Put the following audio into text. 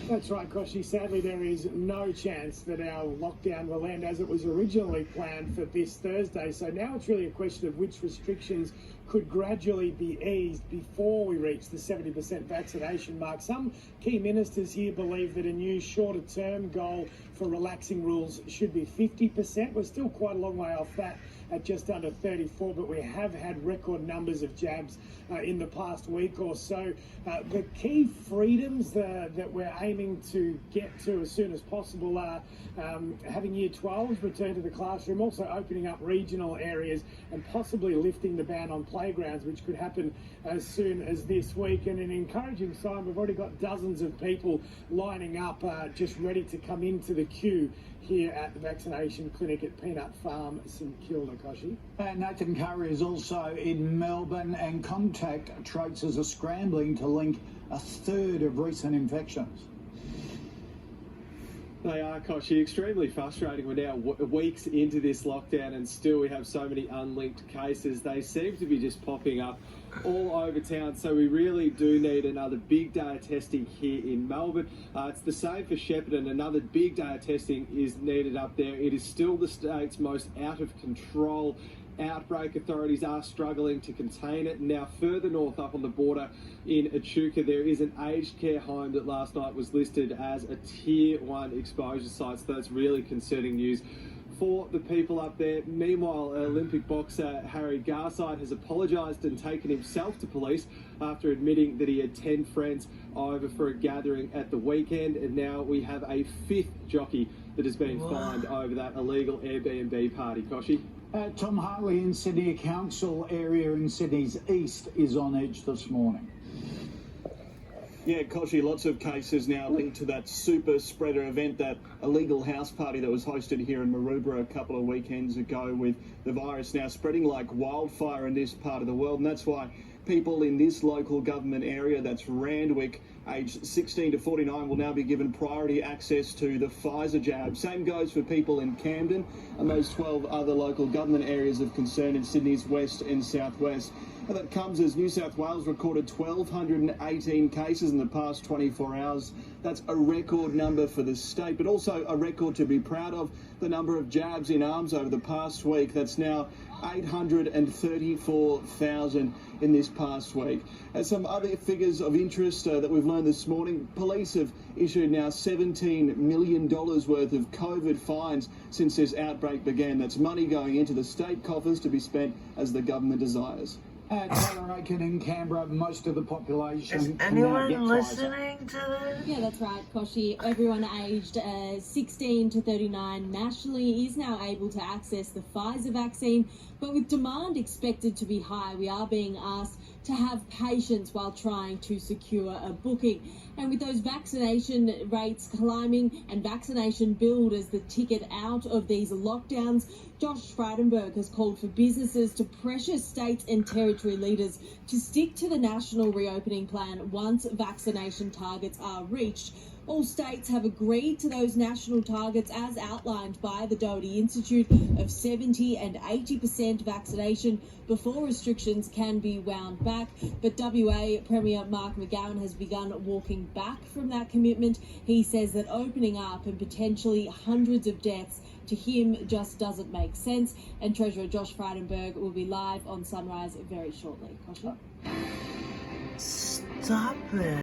That's right, Koshy. Sadly, there is no chance that our lockdown will end as it was originally planned for this Thursday. So now it's really a question of which restrictions could gradually be eased before we reach the 70% vaccination mark. Some key ministers here believe that a new shorter-term goal for relaxing rules should be 50%. We're still quite a long way off that at just under 34, but we have had record numbers of jabs in the past week or so. The key freedoms that we're aiming to get to as soon as possible are having Year 12s return to the classroom, also opening up regional areas and possibly lifting the ban on playgrounds, which could happen as soon as this week. And an encouraging sign, we've already got dozens of people lining up just ready to come into the queue here at the vaccination clinic at Peanut Farm, St Kilda, Koshy. Nathan Curry is also in Melbourne, and contact tracers are scrambling to link a third of recent infections. They are, Koshy. Extremely frustrating. We're now weeks into this lockdown and still we have so many unlinked cases. They seem to be just popping up all over town, so we really do need another big day of testing here in Melbourne. It's the same for Shepparton. Another big day of testing is needed up there. It is still the state's most out of control outbreak. Authorities are struggling to contain it. Now further north up on the border in Echuca, there is an aged care home that last night was listed as a Tier 1 exposure site, so that's really concerning news for the people up there. Meanwhile, Olympic boxer Harry Garside has apologised and taken himself to police after admitting that he had 10 friends over for a gathering at the weekend, and now we have a 5th jockey that has been fined over that illegal Airbnb party. Koshy? Tom Hartley in Sydney, a council area in Sydney's east is on edge this morning. Yeah, Koshy, lots of cases now linked to that super spreader event, that illegal house party that was hosted here in Maroubra a couple of weekends ago, with the virus now spreading like wildfire in this part of the world. And that's why people in this local government area, that's Randwick, aged 16 to 49, will now be given priority access to the Pfizer jab. Same goes for people in Camden and those 12 other local government areas of concern in Sydney's west and southwest. And that comes as New South Wales recorded 1,218 cases in the past 24 hours. That's a record number for the state, but also a record to be proud of. The number of jabs in arms over the past week, that's now 834,000 in this past week. And some other figures of interest that we've learned this morning: police have issued now $17 million worth of COVID fines since this outbreak began. That's money going into the state coffers to be spent as the government desires. Taylor Aiken in Canberra, most of the population. Is anyone listening to this? Yeah, that's right, Koshy. Everyone aged 16 to 39 nationally is now able to access the Pfizer vaccine, but with demand expected to be high, we are being asked to have patience while trying to secure a booking. And with those vaccination rates climbing and vaccination billed as the ticket out of these lockdowns, Josh Frydenberg has called for businesses to pressure states and territory leaders to stick to the national reopening plan once vaccination targets are reached. All states have agreed to those national targets as outlined by the Doherty Institute of 70 and 80% vaccination before restrictions can be wound back. But WA Premier Mark McGowan has begun walking back from that commitment. He says that opening up and potentially hundreds of deaths to him just doesn't make sense. And Treasurer Josh Frydenberg will be live on Sunrise very shortly. Stop it.